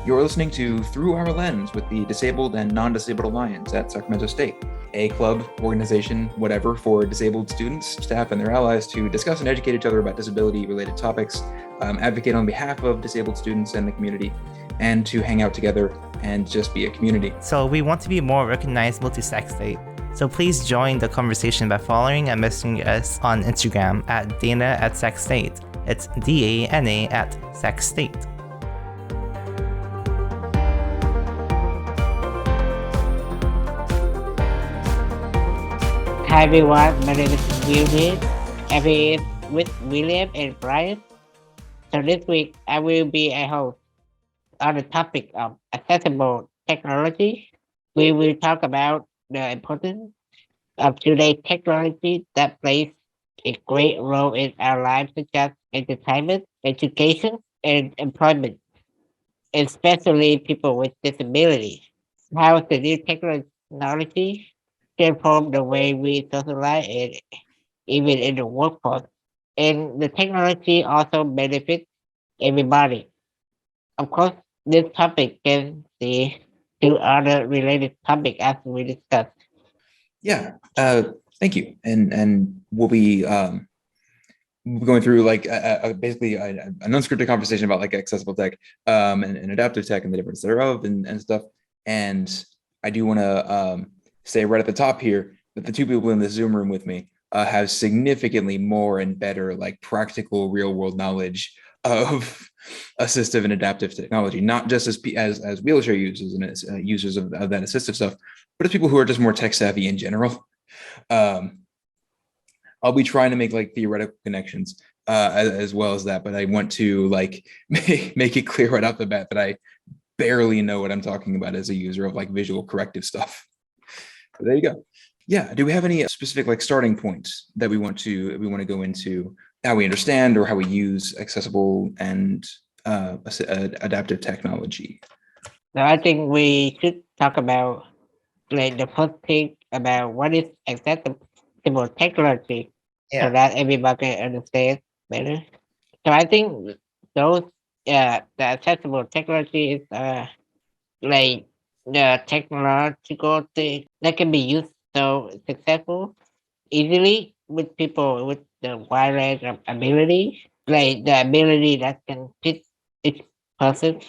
You're listening to Through Our Lens with the Disabled and Non-Disabled Alliance at Sacramento State, a club, organization, whatever, for disabled students, staff, and their allies to discuss and educate each other about disability-related topics, advocate on behalf of disabled students and the community, and to hang out together and just be a community. So we want to be more recognizable to Sac State. So please join the conversation by following and messaging us on Instagram at Dana@SacState. It's DANA @SacState. Hi everyone, my name is Willian. I'm here with William and Brian. So this week I will be a host on the topic of accessible technology. We will talk about the importance of today's technology that plays a great role in our lives, such as entertainment, education, and employment, especially people with disabilities. How the new technology transform the way we socialize and even in the workforce. And the technology also benefits everybody. Of course, this topic can be to other related topics as we discussed. Yeah, thank you. And we'll be going through like basically an unscripted conversation about like accessible tech and adaptive tech and the difference thereof and stuff. And I do want to say right at the top here that the two people in the Zoom room with me have significantly more and better like practical real world knowledge of assistive and adaptive technology, not just as wheelchair users and as users of that assistive stuff, but as people who are just more tech savvy in general. I'll be trying to make like theoretical connections as well as that, but I want to like make it clear right off the bat that I barely know what I'm talking about as a user of like visual corrective stuff. So there you go. Yeah. Do we have any specific like starting points that we want to go into how we understand or how we use accessible and adaptive technology? So I think we should talk about like the first thing about what is accessible technology, so that everybody can understand better. So I think those the accessible technology is like the technological thing that can be used so successful easily with people with the wide range of ability, like the ability that can fit each person.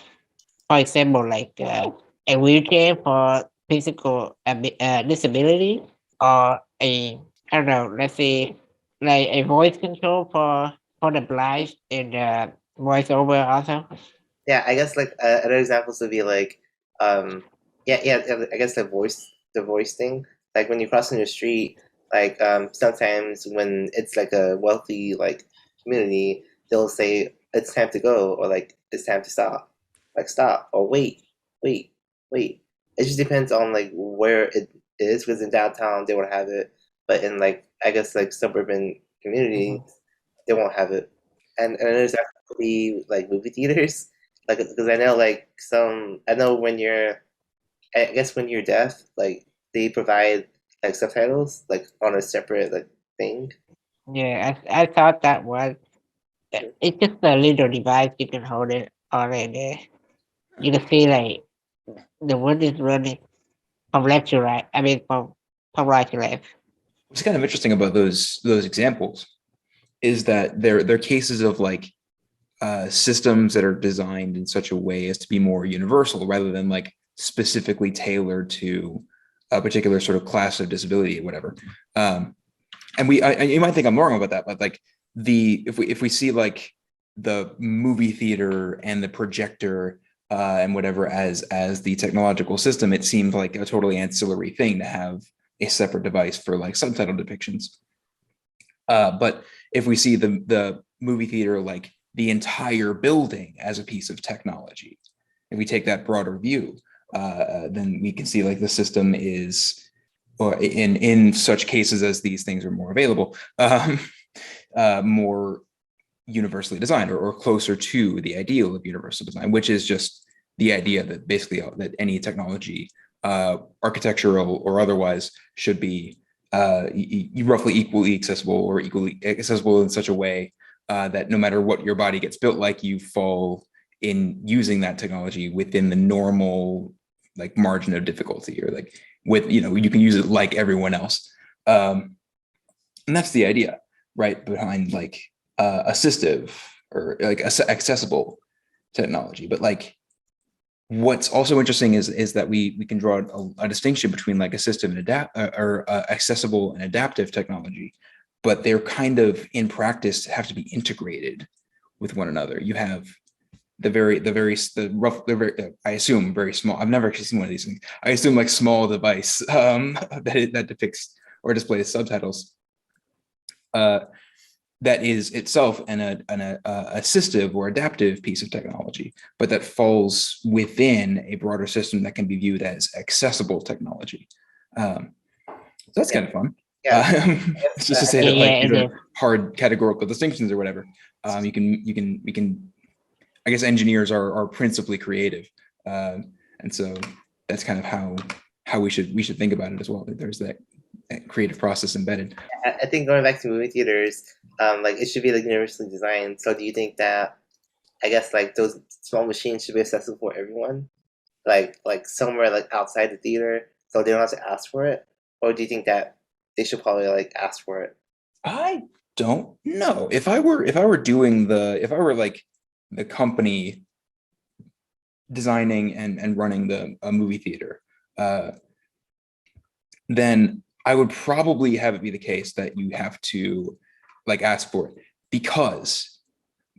For example, like a wheelchair for physical disability, or a, I don't know, let's say like a voice control for the blind and voiceover also. Yeah, I guess like other examples would be like I guess the voice thing. Like when you're crossing the street, like sometimes when it's like a wealthy like community, they'll say it's time to go, or like it's time to stop. Like stop or wait. It just depends on like where it is, because in downtown they would have it, but in like I guess like suburban communities they won't have it. And there's actually like movie theaters, like because I know when you're, I guess when you're deaf, like they provide like subtitles like on a separate like thing. Yeah, I thought that was it's just a little device you can hold it on it there. You can see like the word is running from left to right. I mean from right to left. What's kind of interesting about those examples is that they're cases of like systems that are designed in such a way as to be more universal rather than like specifically tailored to a particular sort of class of disability or whatever. And you might think I'm wrong about that, but like if we see like the movie theater and the projector and whatever as the technological system, it seems like a totally ancillary thing to have a separate device for like subtitle depictions. But if we see the movie theater, like the entire building as a piece of technology, if we take that broader view, then we can see like the system is, or in such cases as these things are more available, more universally designed or closer to the ideal of universal design, which is just the idea that basically that any technology, architectural or otherwise, should be roughly equally accessible or equally accessible in such a way that no matter what your body gets built like, you fall in using that technology within the normal like margin of difficulty, or like with, you know, you can use it like everyone else. And that's the idea, right, behind like assistive or like accessible technology. But like what's also interesting is that we can draw a distinction between like assistive and accessible and adaptive technology, but they're kind of in practice have to be integrated with one another. You have I assume very small. I've never actually seen one of these things. I assume like small device that depicts or displays subtitles. That is itself an assistive or adaptive piece of technology, but that falls within a broader system that can be viewed as accessible technology. So that's kind of fun. It's just to say that like these are hard categorical distinctions or whatever. You can. I guess engineers are principally creative, and so that's kind of how we should think about it as well. That there's that creative process embedded. I think going back to movie theaters, like it should be like universally designed. So do you think that, I guess, like those small machines should be accessible for everyone, like somewhere like outside the theater, so they don't have to ask for it, or do you think that they should probably like ask for it? I don't know. If I were like the company designing and running a movie theater, then I would probably have it be the case that you have to like ask for it because,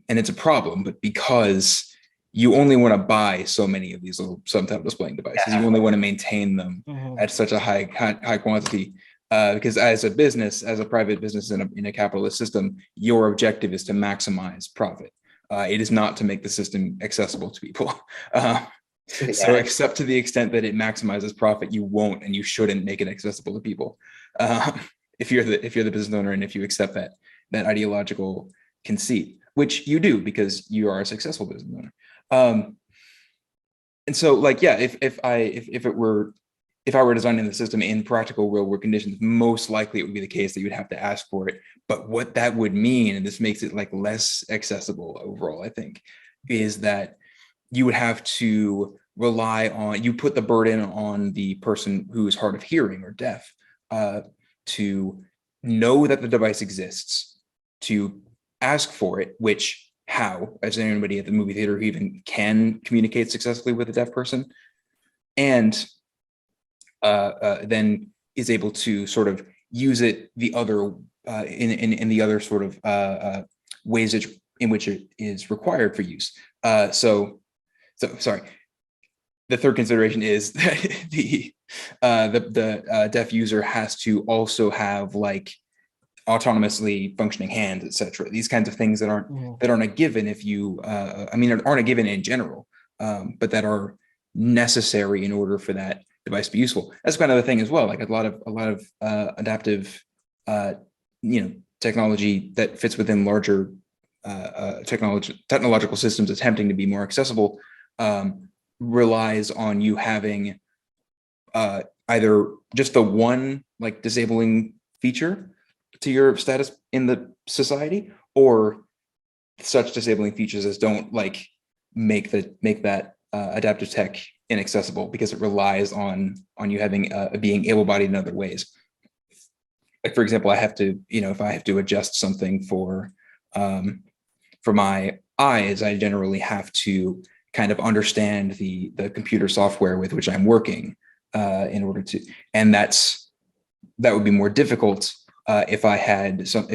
and it's a problem, but because you only want to buy so many of these little subtitle displaying devices, you only want to maintain them at such a high quantity. Because as a private business in a capitalist system, your objective is to maximize profit. It is not to make the system accessible to people. So except to the extent that it maximizes profit, you won't and you shouldn't make it accessible to people. If you're the business owner and if you accept that ideological conceit, which you do because you are a successful business owner. And so like, yeah, if I were designing the system in practical real world conditions, most likely it would be the case that you would have to ask for it. But what that would mean, and this makes it like less accessible overall, I think, is that you would have to rely on, you put the burden on the person who is hard of hearing or deaf to know that the device exists, to ask for it, which how, as anybody at the movie theater who even can communicate successfully with a deaf person, and then is able to sort of use it the other in the other sort of ways in which it is required for use. So sorry. The third consideration is that the deaf user has to also have like autonomously functioning hands, etc. These kinds of things that aren't a given if you aren't a given in general, but that are necessary in order for that device to be useful. That's kind of the thing as well. Like a lot of adaptive technology that fits within larger technological systems attempting to be more accessible relies on you having either just the one like disabling feature to your status in the society, or such disabling features as don't like make that adaptive tech inaccessible because it relies on you having being able-bodied in other ways. Like for example, I have to, if I have to adjust something for my eyes, I generally have to kind of understand the computer software with which I'm working in order to, and that would be more difficult if I had some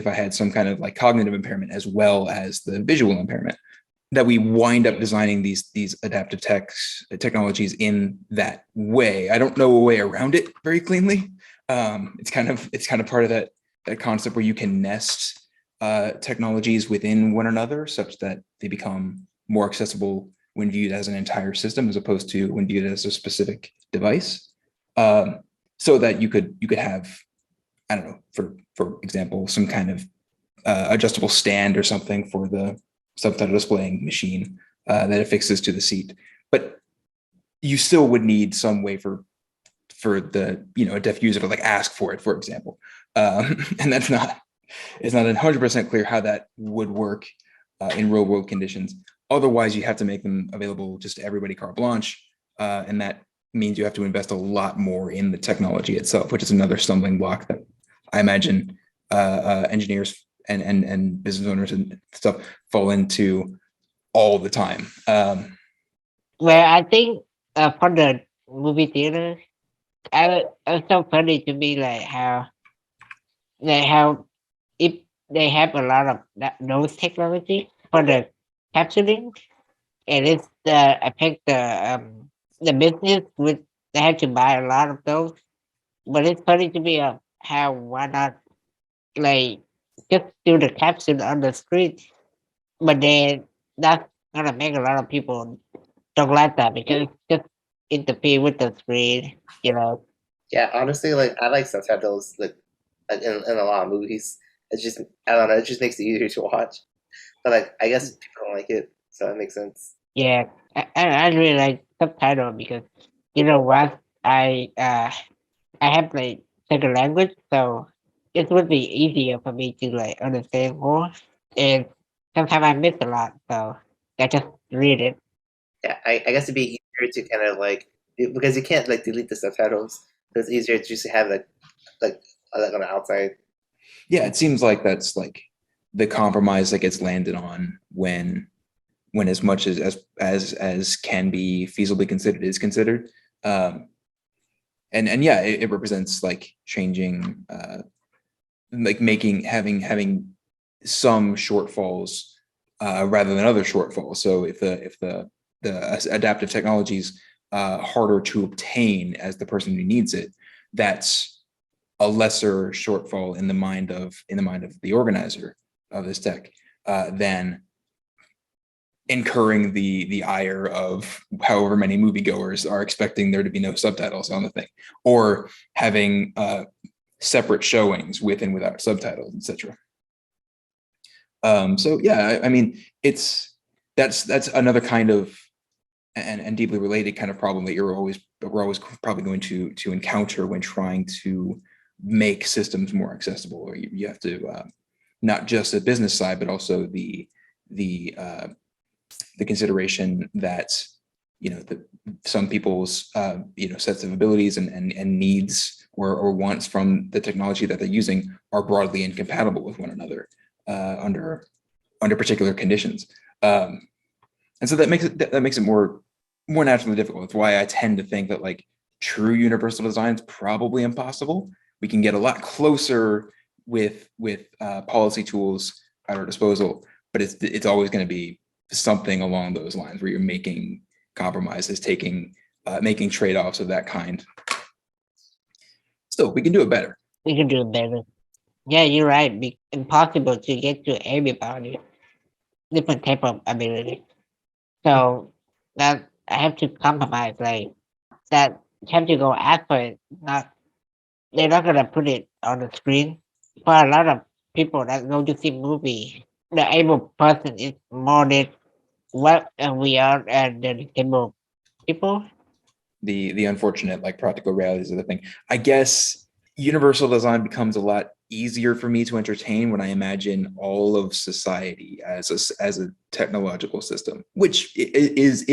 kind of like cognitive impairment as well as the visual impairment. That we wind up designing these adaptive technologies in that way. I don't know a way around it very cleanly. It's kind of part of that concept where you can nest technologies within one another such that they become more accessible when viewed as an entire system as opposed to when viewed as a specific device. So that you could have, I don't know, for example, some kind of adjustable stand or something for the subtitle displaying machine that affixes to the seat. But you still would need some way for the a deaf user to like ask for it, for example. And it's not 100% clear how that would work in real world conditions. Otherwise, you have to make them available just to everybody carte blanche, and that means you have to invest a lot more in the technology itself, which is another stumbling block that I imagine engineers and business owners and stuff fall into all the time. Well, I think for the movie theater, it's so funny to me how if they have a lot of those technology for the capturing, and it's affect the business with they have to buy a lot of those. But it's funny to me how why not like just do the caption on the street, but then that's gonna make a lot of people don't like that because it's just interfere with the screen, you know. Yeah, honestly, like I like subtitles like in a lot of movies. It's just I don't know, it just makes it easier to watch. But like I guess people don't like it, so that makes sense. Yeah, I really like subtitle because you know what I have like second language, so it would be easier for me to like understand more. And sometimes I miss a lot, so I just read it. Yeah, I guess it'd be easier to kind of like because you can't like delete the subtitles. So it's easier to just have like on the outside. Yeah, it seems like that's like the compromise that gets landed on when as much as can be feasibly considered is considered. And yeah, it represents like changing, like having some shortfalls rather than other shortfalls. So if the adaptive technology is harder to obtain as the person who needs it, that's a lesser shortfall in the mind of the organizer of this tech than incurring the ire of however many moviegoers are expecting there to be no subtitles on the thing, or having separate showings with and without subtitles, etc. So yeah, I mean, that's another kind of and deeply related kind of problem that we're always probably going to encounter when trying to make systems more accessible. Or you have to not just the business side, but also the consideration that some people's sets of abilities and needs or wants from the technology that they're using are broadly incompatible with one another under particular conditions, and so that makes it more naturally difficult. That's why I tend to think that like true universal design is probably impossible. We can get a lot closer with policy tools at our disposal, but it's always going to be something along those lines where you're making compromises, making trade-offs of that kind. Still, we can do it better. We can do it better. Yeah, you're right. Impossible to get to everybody. Different type of ability. So that I have to compromise like that. Have to go ask for it. They're not gonna put it on the screen. For a lot of people that go to see movie, the able person is more than what we are and the disabled people. The unfortunate like practical realities of the thing. I guess universal design becomes a lot easier for me to entertain when I imagine all of society as a technological system, which it is.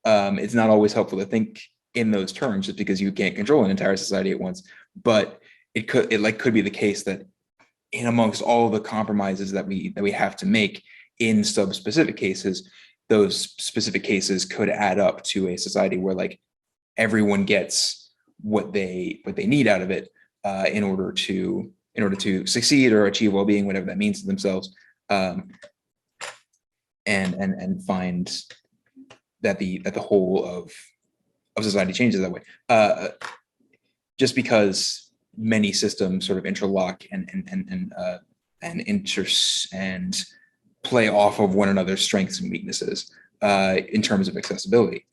It's not always helpful to think in those terms just because you can't control an entire society at once, but it could be the case that in amongst all the compromises that we have to make in sub-specific cases, those specific cases could add up to a society where like everyone gets what they need out of it in order to succeed or achieve well-being, whatever that means to themselves, and find that the whole of society changes that way. Just because many systems sort of interlock and play off of one another's strengths and weaknesses in terms of accessibility,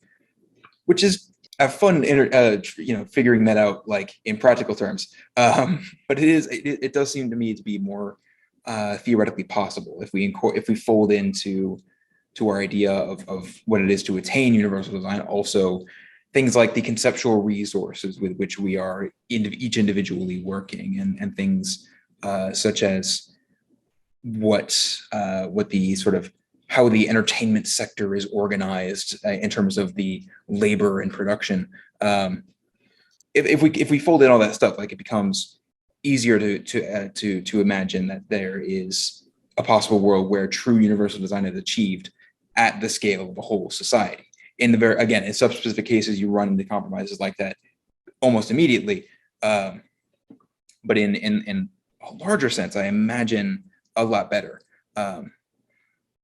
which is a fun figuring that out like in practical terms. But it does seem to me to be more theoretically possible if we fold into our idea of what it is to attain universal design also things like the conceptual resources with which we are each individually working, and things such as what the sort of how the entertainment sector is organized in terms of the labor and production. If we fold in all that stuff, like, it becomes easier to imagine that there is a possible world where true universal design is achieved at the scale of the whole society. In subspecific cases, you run into compromises like that almost immediately. But in a larger sense, I imagine a lot better.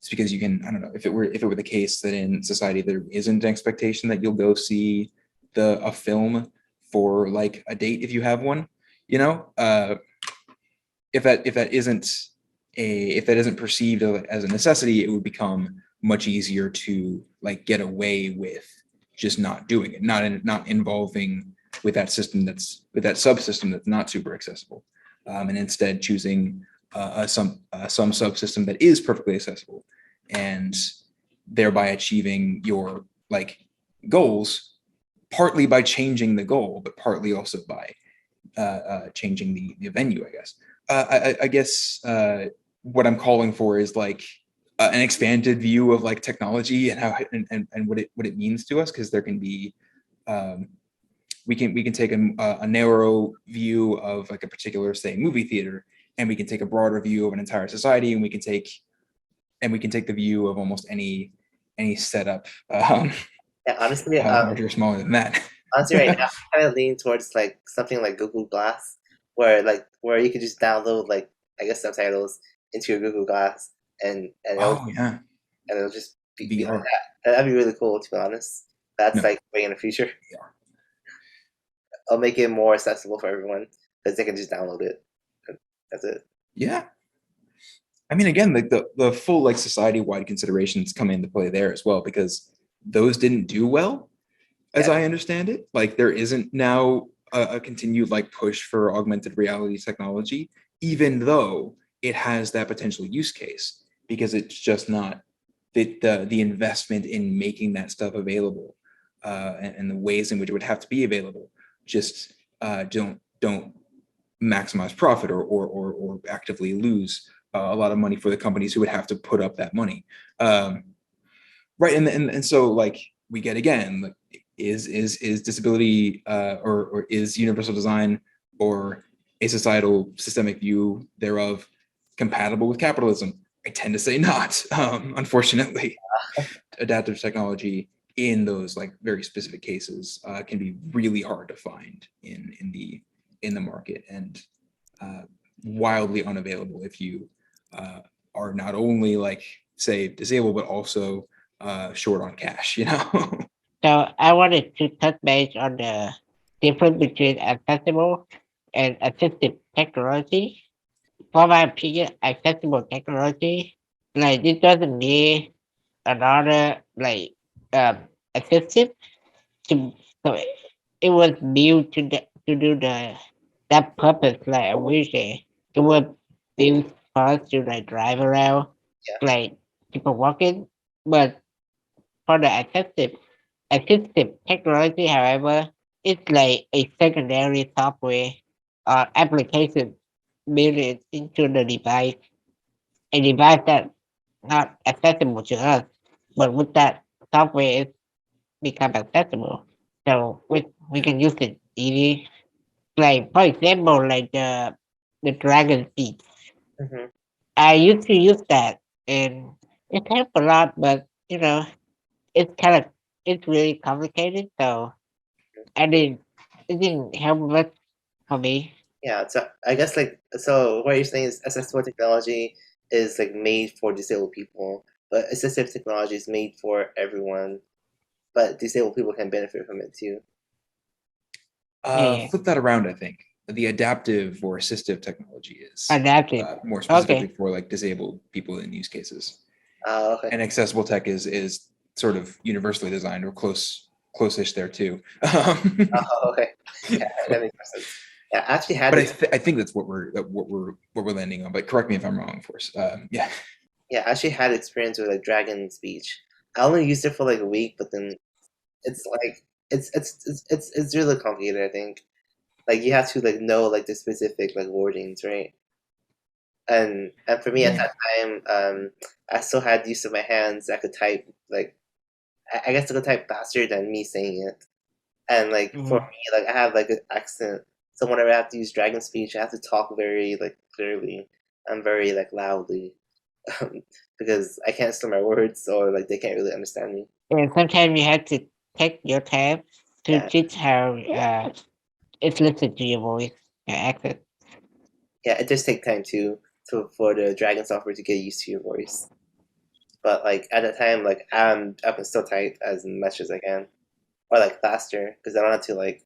It's because you can, I don't know, if it were the case that in society there isn't an expectation that you'll go see a film for like a date if you have one, if that isn't perceived as a necessity, it would become much easier to like get away with just not doing it, not involving with that subsystem that's not super accessible, and instead choosing some subsystem that is perfectly accessible, and thereby achieving your like goals, partly by changing the goal, but partly also by changing the venue, I guess. I guess what I'm calling for is like an expanded view of like technology and how and what it means to us, because there can be we can take a narrow view of like a particular, say, movie theater, and we can take a broader view of an entire society, and we can take the view of almost any setup, Yeah, honestly, larger or smaller than that. honestly, right now, I'm kind of leaning towards like something like Google Glass, where you can just download like, I guess, subtitles into your Google Glass, and it'll just be like VR. that. That'd be really cool, to be honest. That's No. like way in the future. VR. I'll make it more accessible for everyone because they can just download it. That's it. Yeah. I mean, again, like the full like society-wide considerations come into play there as well, because those didn't do well, as I understand it. Like, there isn't now a continued like push for augmented reality technology, even though it has that potential use case, because it's just not the investment in making that stuff available, and the ways in which it would have to be available just don't maximize profit or actively lose a lot of money for the companies who would have to put up that money. Right. And so like we get, again, like, is disability or is universal design or a societal systemic view thereof compatible with capitalism? I tend to say not, unfortunately. Adaptive technology in those like very specific cases can be really hard to find in the market, and wildly unavailable if you are not only like, say, disabled, but also short on cash, So I wanted to touch base on the difference between accessible and assistive technology. For my opinion, accessible technology, like, it doesn't need another like assistive to, so it was built to do that purpose, like a wheelchair. It was built for us to like drive around, like people walking. But for the assistive technology, however, it's like a secondary software or application built into the device, a device that's not accessible to us, but with that software, it become accessible. So we can use it easily. Like, for example, like the dragon feet. Mm-hmm. I used to use that, and it helped a lot, but it's really complicated, so it didn't help much for me. Yeah, so I guess what you're saying is accessible technology is like made for disabled people, but assistive technology is made for everyone, but disabled people can benefit from it too. Flip that around. I think the adaptive or assistive technology is Adaptive. more specifically for like disabled people in use cases. Okay. And accessible tech is sort of universally designed, or close-ish there too. Okay. Yeah, that makes sense. Yeah, I actually had. But I think that's what we're landing on. But correct me if I'm wrong, of course. Yeah. Yeah, I actually had experience with like Dragon Speech. I only used it for like a week, but then it's like it's really complicated. I think like you have to like know like the specific like wordings, right? and for me at Yeah. that time, I still had use of my hands. I could type like I guess I could type faster than me saying it. And like for me, like I have like an accent, so whenever I have to use dragon speech, I have to talk very like clearly and very like loudly, because I can't slur my words or like they can't really understand me. And sometimes you have to take your time to Yeah, teach how it's listened to your voice, your accent. yeah, it does take time too to for the dragon software to get used to your voice. But like at the time, like I can still type as much as I can, or like faster, because I don't have to like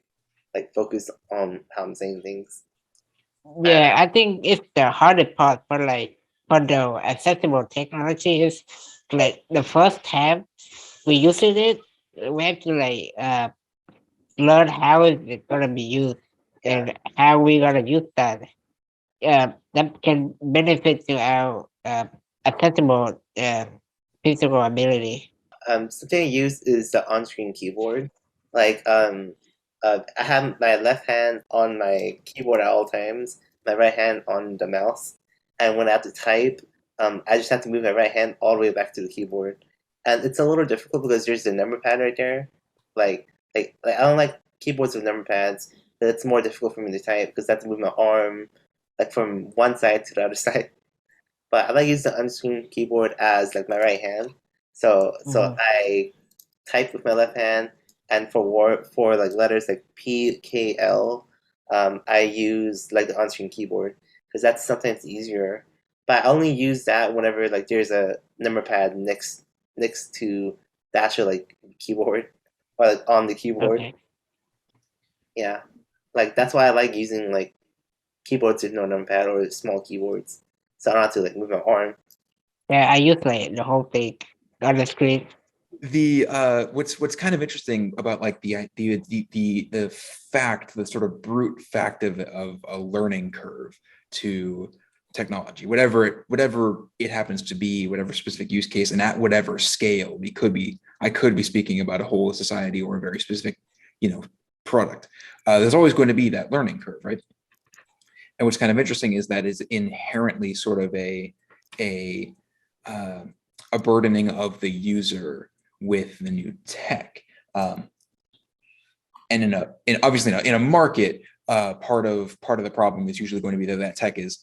focus on how I'm saying things. Yeah, I think it's the hardest part for the accessible technology is like the first time we using it, we have to learn how is it gonna be used Yeah. and how we gonna use that. That can benefit to our accessible physical ability. Something I use is the on-screen keyboard. Like, I have my left hand on my keyboard at all times, my right hand on the mouse, and when I have to type, I just have to move my right hand all the way back to the keyboard, and it's a little difficult because there's the number pad right there. Like I don't like keyboards with number pads, but it's more difficult for me to type because I have to move my arm like from one side to the other side. But I like using the on-screen keyboard as like my right hand. So I type with my left hand, and for like letters like P, K, L, I use like the on-screen keyboard because that's sometimes easier. But I only use that whenever like there's a number pad next to the actual like keyboard or like on the keyboard. Okay. Yeah, like that's why I like using like keyboards with no number pad or small keyboards, so I don't have to like move my arm. Yeah, I use like the whole thing on the screen. The what's kind of interesting about like the fact, the sort of brute fact of a learning curve to technology, whatever it happens to be, whatever specific use case, and at whatever scale. I could be speaking about a whole society or a very specific, product. There's always going to be that learning curve, right? And what's kind of interesting is that is inherently sort of a burdening of the user with the new tech. And obviously in a market, part of the problem is usually going to be that tech is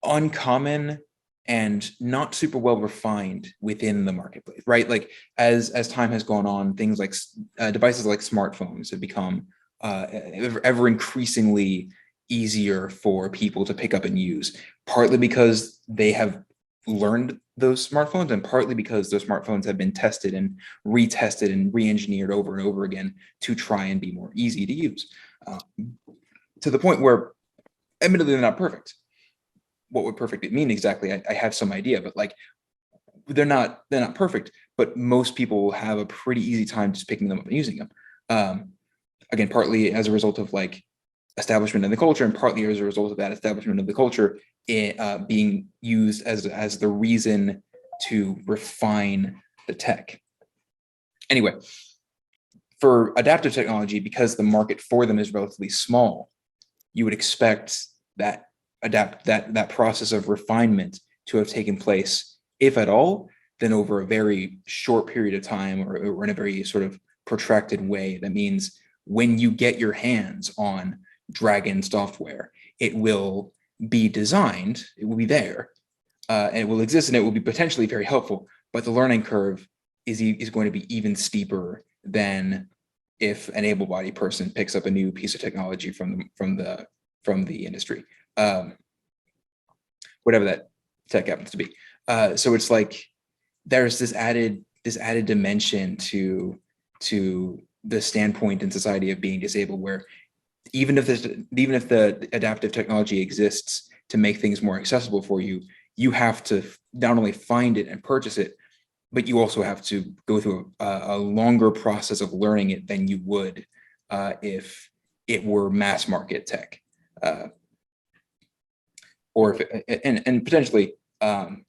uncommon and not super well refined within the marketplace, right? Like as time has gone on, things like devices like smartphones have become ever increasingly easier for people to pick up and use, partly because they have learned those smartphones and partly because those smartphones have been tested and retested and re-engineered over and over again to try and be more easy to use, to the point where admittedly they're not perfect. What would perfect mean exactly? I have some idea, but like they're not perfect, but most people will have a pretty easy time just picking them up and using them. Again, partly as a result of like establishment in the culture, and partly as a result of that establishment of the culture being used as the reason to refine the tech. Anyway, for adaptive technology, because the market for them is relatively small, you would expect that that process of refinement to have taken place, if at all, then over a very short period of time or in a very sort of protracted way. That means when you get your hands on Dragon software, it will be designed, it will be there, and it will exist, and it will be potentially very helpful, but the learning curve is going to be even steeper than if an able-bodied person picks up a new piece of technology from the industry, whatever that tech happens to be. So it's like there's this added dimension to the standpoint in society of being disabled, where even if the adaptive technology exists to make things more accessible for you, you have to not only find it and purchase it, but you also have to go through a longer process of learning it than you would if it were mass market tech, or if and potentially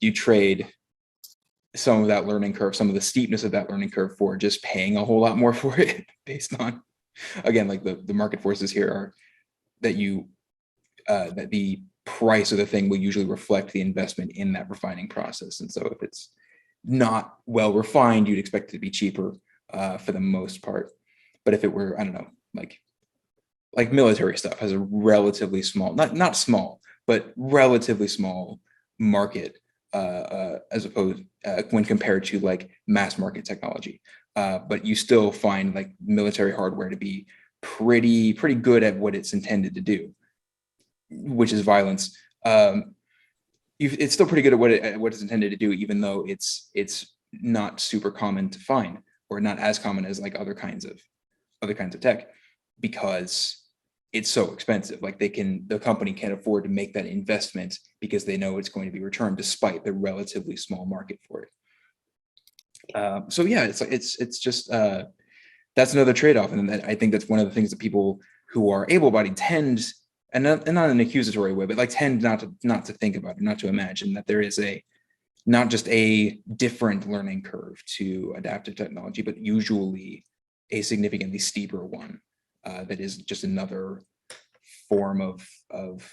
you trade some of that learning curve, some of the steepness of that learning curve, for just paying a whole lot more for it, based on, again, like the market forces here are that that the price of the thing will usually reflect the investment in that refining process. And so if it's not well refined, you'd expect it to be cheaper for the most part. But if it were, I don't know, like military stuff has a relatively small, not small, but relatively small market as opposed when compared to like mass market technology. But you still find like military hardware to be pretty good at what it's intended to do, which is violence. It's still pretty good at what it's intended to do, even though it's not super common to find, or not as common as like other kinds of tech, because it's so expensive. Like the company can't afford to make that investment because they know it's going to be returned despite the relatively small market for it. So yeah, it's just that's another trade-off, and I think that's one of the things that people who are able-bodied tend, and not in an accusatory way, but like tend not to think about it, not to imagine that there is not just a different learning curve to adaptive technology, but usually a significantly steeper one that is just another form of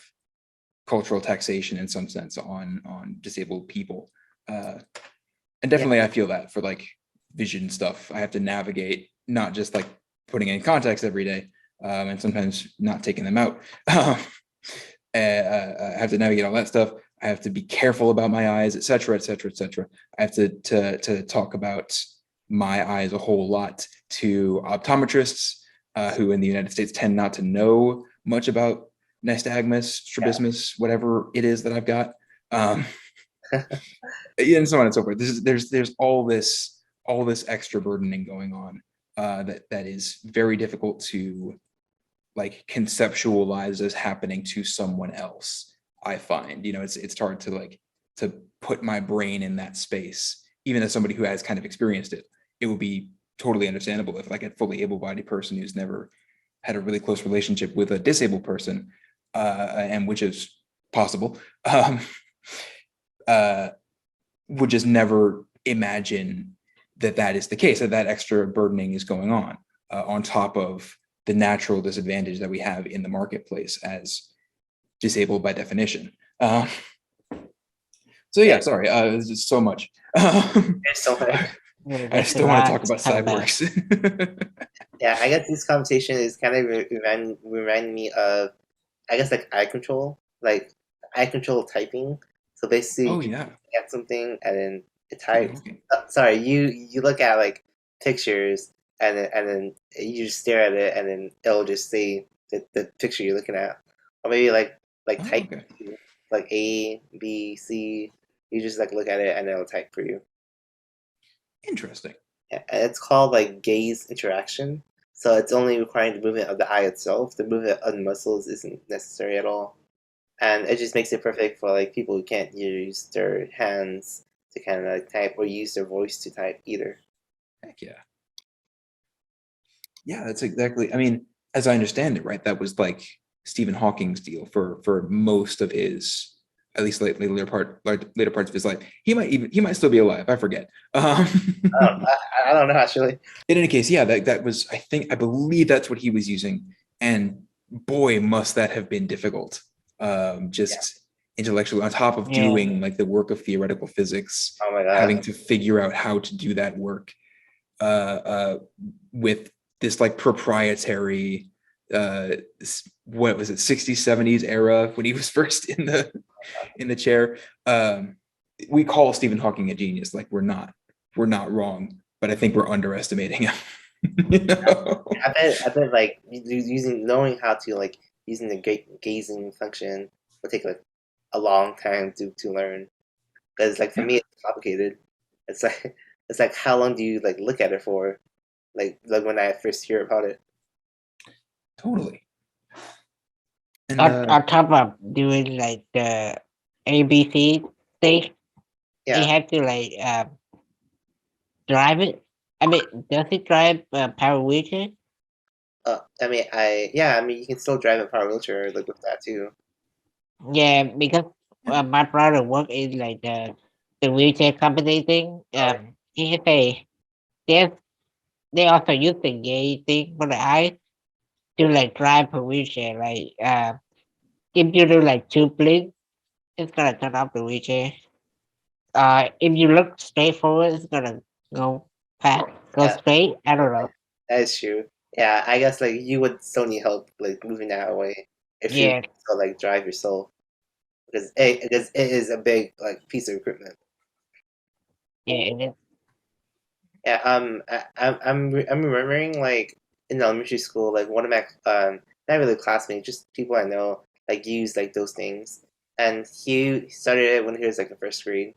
cultural taxation in some sense on disabled people. And definitely I feel that for like vision stuff, I have to navigate not just like putting in context every day and sometimes not taking them out. I have to navigate all that stuff. I have to be careful about my eyes, et cetera, et cetera, et cetera. I have to talk about my eyes a whole lot to optometrists who in the United States tend not to know much about nystagmus, strabismus, whatever it is that I've got. And so on and so forth. There's all this extra burdening going on that is very difficult to like conceptualize as happening to someone else. I find, it's hard to put my brain in that space, even as somebody who has kind of experienced it. It would be totally understandable if like a fully able-bodied person who's never had a really close relationship with a disabled person, and which is possible, would just never imagine that is the case, that extra burdening is going on top of the natural disadvantage that we have in the marketplace as disabled by definition. So yeah, sorry, there's just so much. There's so much. I just don't want to talk about cyborgs. Yeah, I guess this conversation is kind of reminding me of, I guess, like eye control typing. So basically, you look at something and then it types. Sorry, you look at like pictures and then you just stare at it and then it'll just say the picture you're looking at, or maybe like type like A, B, C. You just like look at it and it'll type for you. Interesting. Yeah, and it's called like gaze interaction. So it's only requiring the movement of the eye itself. The movement of the muscles isn't necessary at all. And it just makes it perfect for like people who can't use their hands to kind of like type or use their voice to type either. Heck yeah. Yeah, that's exactly. I mean, as I understand it, right, that was like Stephen Hawking's deal for most of his, at least later parts of his life. He might still be alive. I forget. I don't know actually. In any case, yeah, that was, I believe that's what he was using, and boy, must that have been difficult. Intellectually, on top of doing like the work of theoretical physics, having to figure out how to do that work with this like proprietary what was it, 60s 70s era when he was first in the chair. We call Stephen Hawking a genius. Like we're not wrong, but I think we're underestimating him. I bet like knowing how to like using the gazing function will take like a long time to learn, because like for me it's complicated. It's like how long do you like look at it for, like when I first hear about it. Totally. And, on top of doing like the ABC stage, you have to like drive it. I mean, does it drive power wheelchair? I mean, you can still drive a power wheelchair like with that too. Yeah, because my brother work in like the wheelchair company thing. He say they also use the gay thing for the eyes to like drive a wheelchair. Like if you do like 2 blinks, it's gonna turn off the wheelchair. If you look straight forward, it's gonna go past, go Yeah. straight. I don't know. That is true. Yeah, I guess like you would still need help like moving that away if you Yeah, still like drive yourself because it is a big like piece of equipment. yeah, it is. Yeah, I'm remembering like in elementary school, like one of my not really classmates, just people I know, like used like those things, and he started it when he was like in first grade.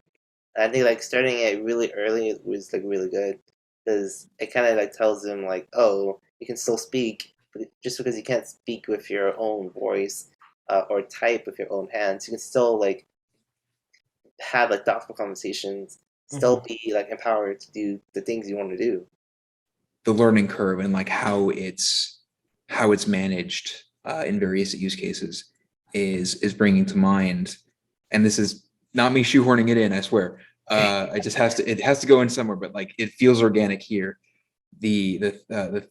And I think like starting it really early was like really good because it kind of like tells him like, oh, you can still speak, but just because you can't speak with your own voice or type with your own hands, you can still like have like thoughtful conversations, still be like empowered to do the things you want to do. The learning curve and like how it's managed in various use cases is bringing to mind, and this is not me shoehorning it in, I swear. It has to go in somewhere, but like it feels organic here. The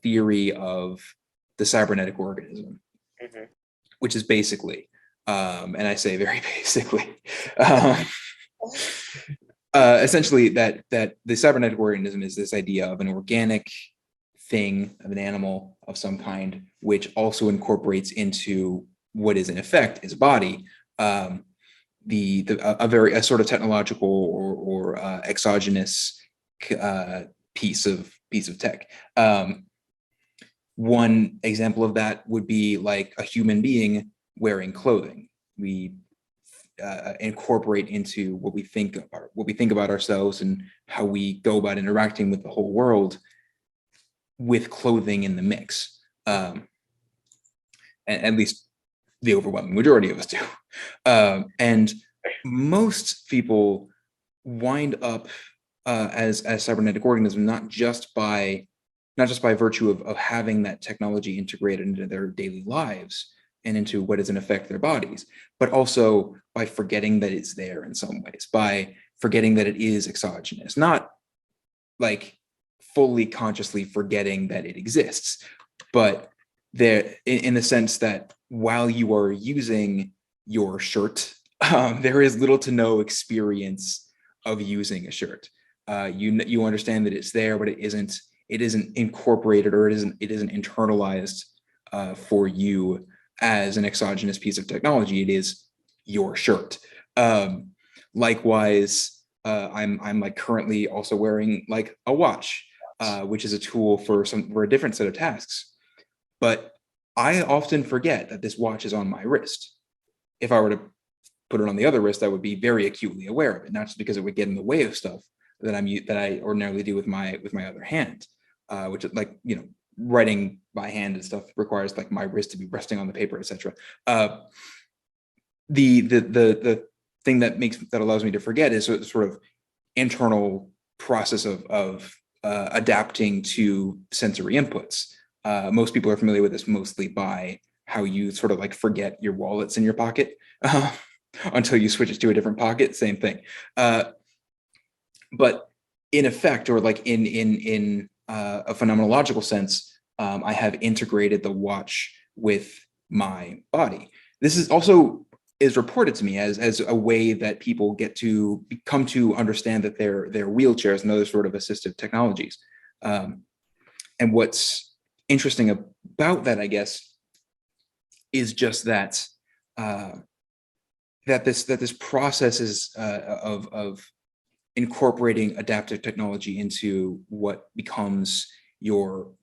theory of the cybernetic organism, Mhm. which is basically, and I say very basically, um, essentially that the cybernetic organism is this idea of an organic thing, of an animal of some kind, which also incorporates into what is in effect its body, a sort of technological or exogenous piece of tech. One example of that would be like a human being wearing clothing. We incorporate into what we think about ourselves and how we go about interacting with the whole world with clothing in the mix. And at least the overwhelming majority of us do. And most people wind up as cybernetic organisms, not just by virtue of having that technology integrated into their daily lives and into what is in effect their bodies, but also by forgetting that it's there in some ways, by forgetting that it is exogenous, not like fully consciously forgetting that it exists, but there in the sense that while you are using your shirt, there is little to no experience of using a shirt. You understand that it's there, but it isn't incorporated, or it isn't internalized for you as an exogenous piece of technology. It is your shirt. Likewise, I'm like currently also wearing like a watch, which is a tool for a different set of tasks. But I often forget that this watch is on my wrist. If I were to put it on the other wrist, I would be very acutely aware of it, not just because it would get in the way of stuff that I ordinarily do with my other hand, which like writing by hand and stuff requires like my wrist to be resting on the paper, etc. The thing that allows me to forget is a sort of internal process of adapting to sensory inputs. Most people are familiar with this mostly by how you sort of like forget your wallets in your pocket until you switch it to a different pocket. Same thing. But in effect, or like in a phenomenological sense, I have integrated the watch with my body. This is also reported to me as a way that people come to understand that they're wheelchairs and other sort of assistive technologies. And what's interesting about that, I guess, is just that this process is of incorporating adaptive technology into what becomes your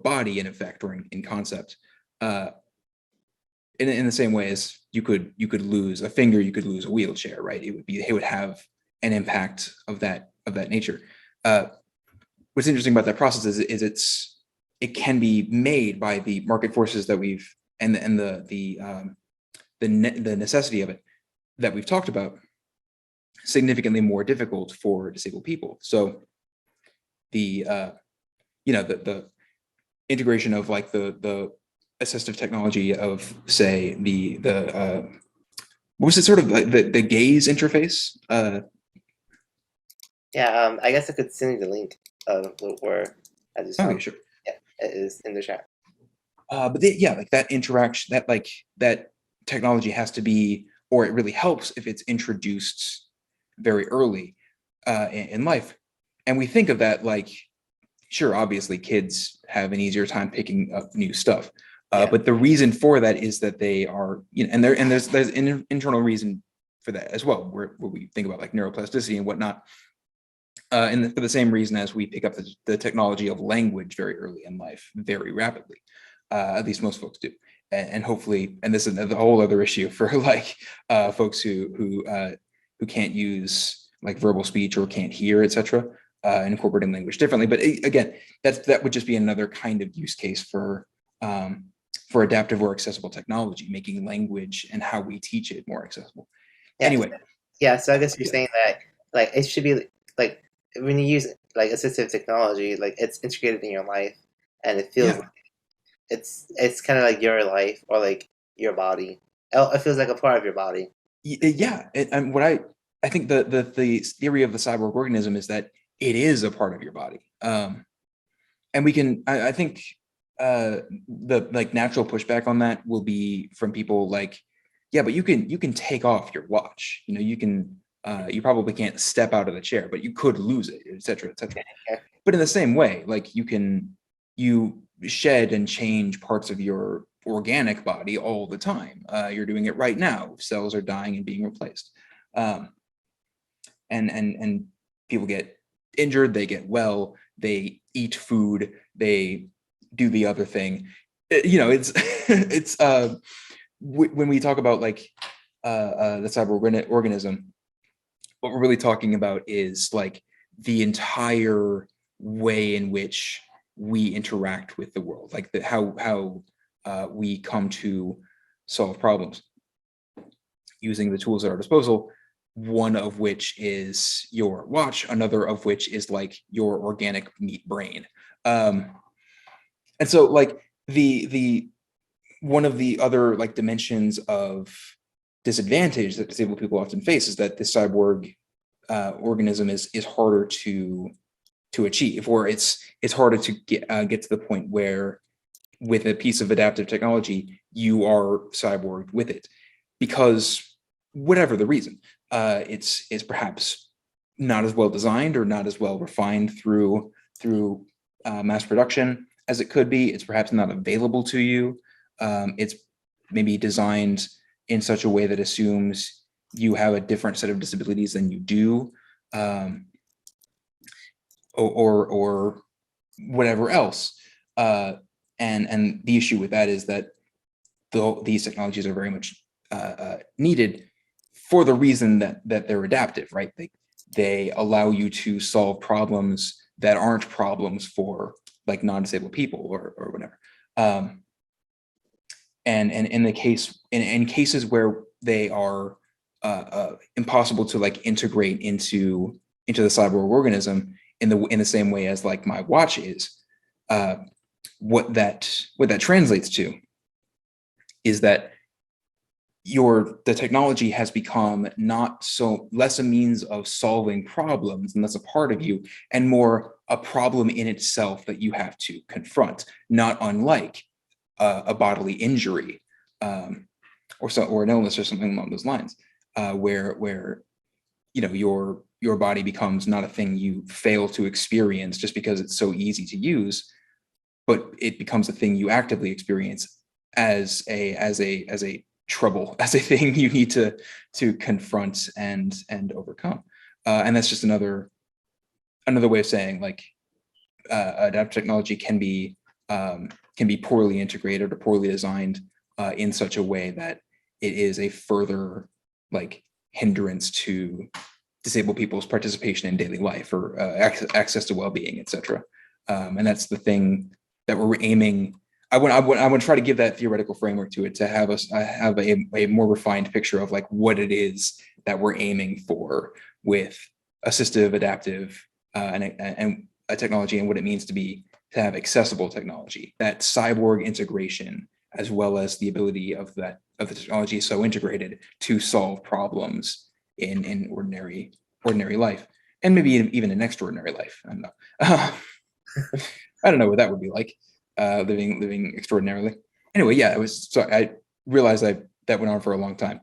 body in effect, or in concept. In the same way as you could lose a finger, you could lose a wheelchair, right? It would have an impact of that nature. What's interesting about that process is it can be made by the market forces that we've and the necessity of it that we've talked about significantly more difficult for disabled people. So the integration of like the assistive technology of, say, what was it, sort of like the gaze interface? I guess I could send you the link where I just Okay, sure. Yeah, it is in the chat. But like that interaction, that technology has to be, or it really helps if it's introduced very early in life. And we think of that like, sure, obviously kids have an easier time picking up new stuff. But the reason for that is that they are, and there's an internal reason for that as well, where we think about like neuroplasticity and whatnot. And for the same reason as we pick up the technology of language very early in life, very rapidly, at least most folks do. And hopefully, and this is a whole other issue for like folks who can't use like verbal speech or can't hear, etc., incorporating language differently. But again, that would just be another kind of use case for adaptive or accessible technology, making language and how we teach it more accessible. Anyway. Yeah, so I guess you're saying that like it should be like when you use like assistive technology, like it's integrated in your life and it feels like it's kind of like your life or like your body. It feels like a part of your body. Yeah, and what I think the theory of the cyborg organism is that it is a part of your body, and we can. I think the like natural pushback on that will be from people like, yeah, but you can take off your watch. You can. You probably can't step out of the chair, but you could lose it, etc., etc. But in the same way, like you shed and change parts of your organic body all the time. You're doing it right now. Cells are dying and being replaced. And people get injured, they get well, they eat food, they do the other thing. It's when we talk about like the cybernetic organism, what we're really talking about is like the entire way in which we interact with the world, like how we come to solve problems using the tools at our disposal, one of which is your watch, another of which is like your organic meat brain. And so like the one of the other like dimensions of disadvantage that disabled people often face is that the cyborg organism is harder to achieve, or it's harder to get to the point where with a piece of adaptive technology you are cyborged with it, because whatever the reason, it's perhaps not as well designed or not as well refined through mass production as it could be. It's perhaps not available to you. It's maybe designed in such a way that assumes you have a different set of disabilities than you do, or whatever else. And the issue with that is that these technologies are very much needed for the reason that they're adaptive, right? They allow you to solve problems that aren't problems for like non-disabled people or whatever. And in cases where they are impossible to like integrate into the cyborg organism in the same way as like my watch is, what that translates to is that the technology has become less a means of solving problems and less a part of you, and more a problem in itself that you have to confront, not unlike a bodily injury or an illness or something along those lines, where your body becomes not a thing you fail to experience just because it's so easy to use, but it becomes a thing you actively experience as a trouble, as a thing you need to confront and overcome. And that's just another way of saying like adaptive technology can be poorly integrated or poorly designed in such a way that it is a further like hindrance to disabled people's participation in daily life or access to well-being, etc. And that's the thing that we're aiming. I want to try to give that theoretical framework to it, to have us have a more refined picture of like what it is that we're aiming for with assistive, adaptive, and a technology, and what it means to have accessible technology, that cyborg integration, as well as the ability of the technology so integrated to solve problems in ordinary life, and maybe even an extraordinary life. I don't know. I don't know what that would be like, living extraordinarily. Anyway, yeah, I realized I that went on for a long time.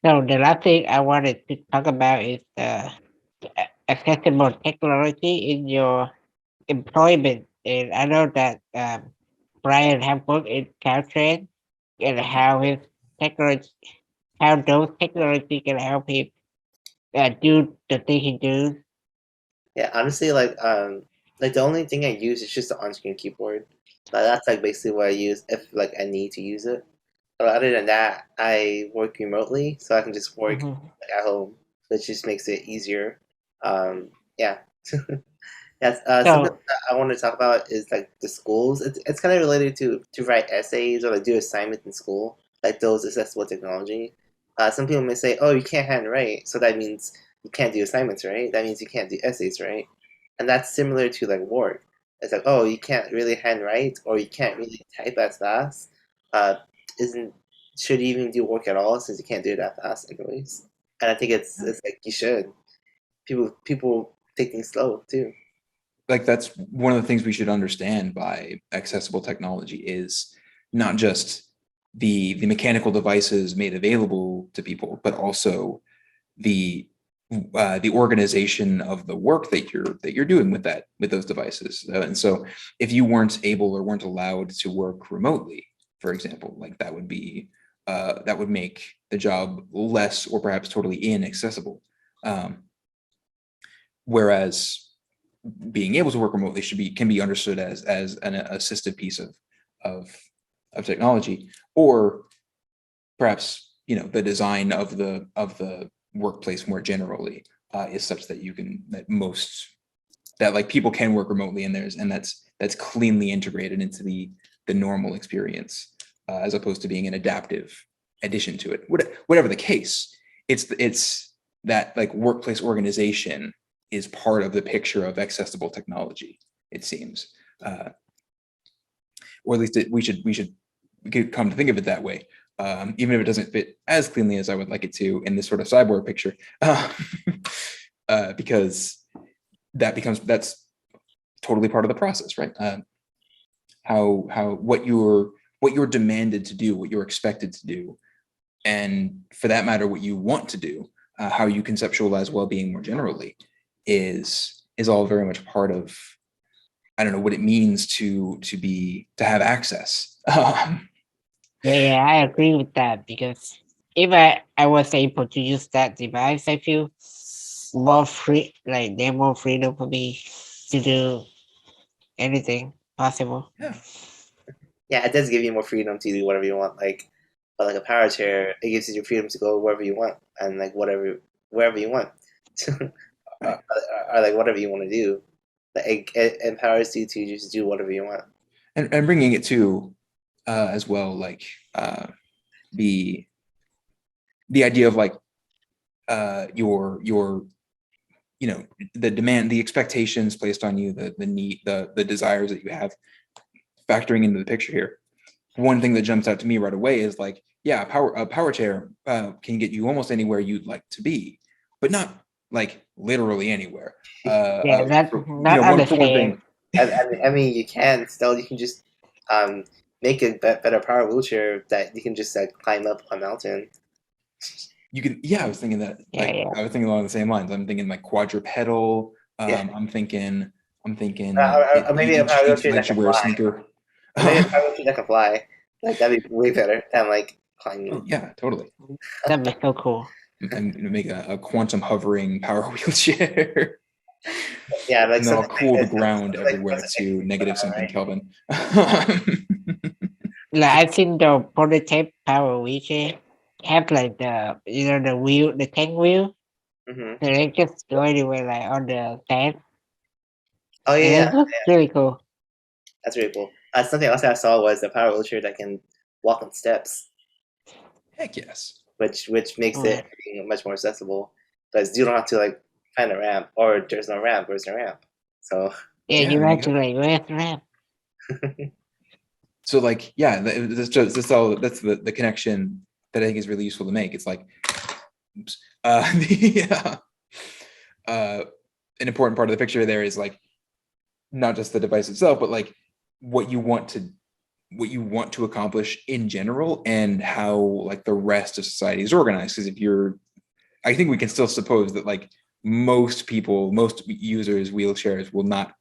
So the last thing I wanted to talk about is the accessible technology in your employment. And I know that Brian have worked in Caltrain and how his technology, how those technology can help him do the thing he does. Yeah, honestly, like the only thing I use is just the on-screen keyboard. That's like basically what I use if like I need to use it. But other than that, I work remotely, so I can just work Mhm. at home, which just makes it easier. Yeah. Yes. Something So that I want to talk about is like the schools. It's kind of related to write essays or like do assignments in school, like those accessible technology. Some people may say, "Oh, you can't handwrite, so that means you can't do assignments, right? That means you can't do essays, right?" And that's similar to like work. It's like, "Oh, you can't really handwrite or you can't really type as fast." Uh, isn't should you even do work at all since you can't do it that fast anyways? And I think it's like you should. People take things slow too. Like that's one of the things we should understand by accessible technology is not just the mechanical devices made available to people, but also the organization of the work that you're doing with those devices. And so, if you weren't able or weren't allowed to work remotely, for example, like that would make the job less or perhaps totally inaccessible. Whereas being able to work remotely can be understood as an assistive piece of technology, or perhaps the design of the workplace more generally is such that that like people can work remotely, and that's cleanly integrated into the normal experience, as opposed to being an adaptive addition to it. Whatever the case, it's that like workplace organization is part of the picture of accessible technology, it seems, or at least we should come to think of it that way, even if it doesn't fit as cleanly as I would like it to in this sort of cyborg picture, because that's totally part of the process, right? How what you're demanded to do, what you're expected to do, and for that matter, what you want to do, how you conceptualize well-being more generally, is all very much part of, I don't know, what it means to have access. yeah, I agree with that because if I was able to use that device, I feel more free, like there's more freedom for me to do anything possible. Yeah. Yeah, it does give you more freedom to do whatever you want. But like a power chair, it gives you your freedom to go wherever you want and like wherever you want, or like whatever you want to do. Like it empowers you to just do whatever you want. And bringing it to as well, like the idea of like your the demand, the expectations placed on you, the need, the desires that you have, factoring into the picture here. One thing that jumps out to me right away is like, yeah, a power chair can get you almost anywhere you'd like to be, but not like literally anywhere. Yeah, that's not One understand. thing. I mean, you can still you can just make a better power wheelchair that you can just like climb up a mountain. You can, yeah, I was thinking that, Yeah, like, yeah. I was thinking along the same lines. I'm thinking like quadrupedal. Yeah. I'm thinking Or maybe a power wheelchair that you can wear a fly. sneaker. Or maybe a power wheelchair that can fly. Like that'd be way better than like climbing. Oh, yeah, totally. That'd be so cool. And make a quantum hovering power wheelchair. Yeah, like And then I'll something cool the like this. ground Like everywhere to negative something right? Kelvin. Like I think the prototype power wheelchair have like the wheel, the tank wheel, Mm-hmm. so they just go anywhere like on the stand. Oh And yeah, it looks really cool. that's really cool. Something else I saw was a power wheelchair that can walk on steps, Heck yes. which makes Mm. it much more accessible because you don't have to like find a ramp, or there's no ramp, or there's no ramp. So Yeah, Yeah, you there you have to go. like where's the ramp? So that's the connection that I think is really useful to make. It's like, oops, an important part of the picture there is like not just the device itself, but like what you want to what you want to accomplish in general and how like the rest of society is organized. Because I think we can still suppose that like most users wheelchairs will not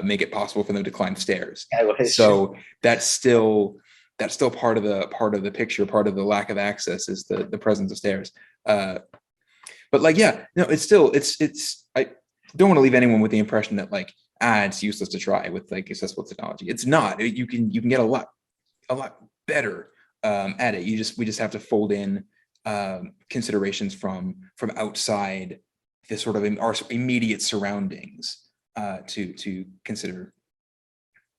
make it possible for them to climb stairs. So that's still part of the picture. Part of the lack of access is the presence of stairs. But like, yeah, no, it's I don't want to leave anyone with the impression that like, it's useless to try with like accessible technology. It's not. You can get a lot better at it. We just have to fold in considerations from outside the sort of our immediate surroundings to consider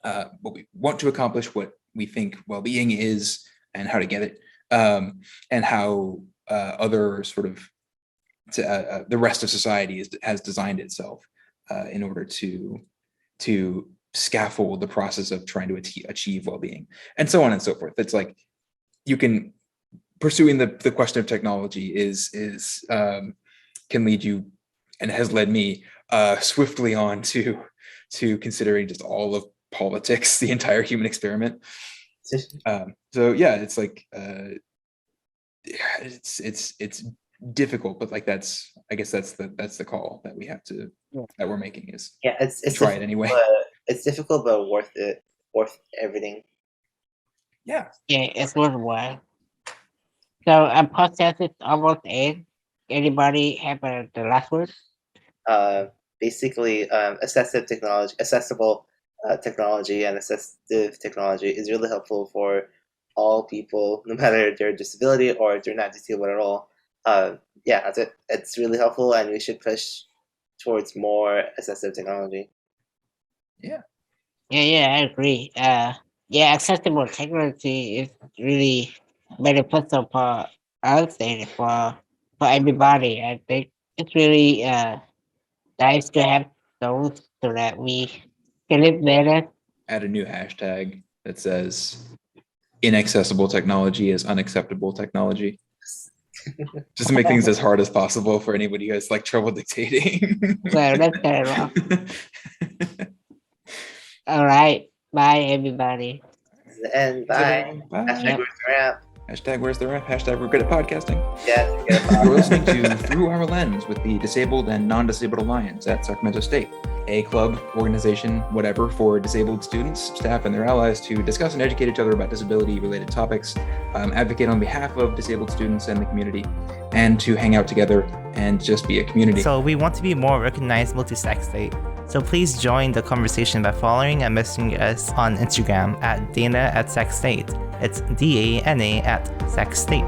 what we want to accomplish, what we think well-being is, and how to get it, and how other sort of the rest of society has designed itself in order to scaffold the process of trying to achieve well-being, and so on and so forth. It's like you can pursuing the question of technology can lead you, and has led me swiftly on to considering just all of politics, the entire human experiment. So yeah, it's like it's difficult, but like I guess that's the call that we have to that we're making is it's try it anyway. It's difficult, but worth everything. Yeah, it's worthwhile. So a podcast is almost end. Anybody have the last word? Basically, accessible technology and assistive technology is really helpful for all people, no matter their disability or if they're not disabled at all. That's it. It's really helpful, and we should push towards more assistive technology. Yeah, I agree. Accessible technology is really beneficial for us and for everybody. I think it's really nice to have those so that we can live better. Add a new hashtag that says inaccessible technology is unacceptable technology. Just to make things as hard as possible for anybody who has like trouble dictating. So that's kind of wrong. All right. Bye, everybody. And bye. Hashtag where's the rap? Hashtag where's the rap? Hashtag we're good at podcasting. Yeah. You're listening to Through Our Lens with the Disabled and Non-Disabled Alliance at Sacramento State, a club, organization, whatever, for disabled students, staff, and their allies to discuss and educate each other about disability-related topics, advocate on behalf of disabled students and the community, and to hang out together and just be a community. So we want to be more recognizable to Sac State. So please join the conversation by following and messaging us on Instagram at Dana at Sac State. It's DANA at Sac State.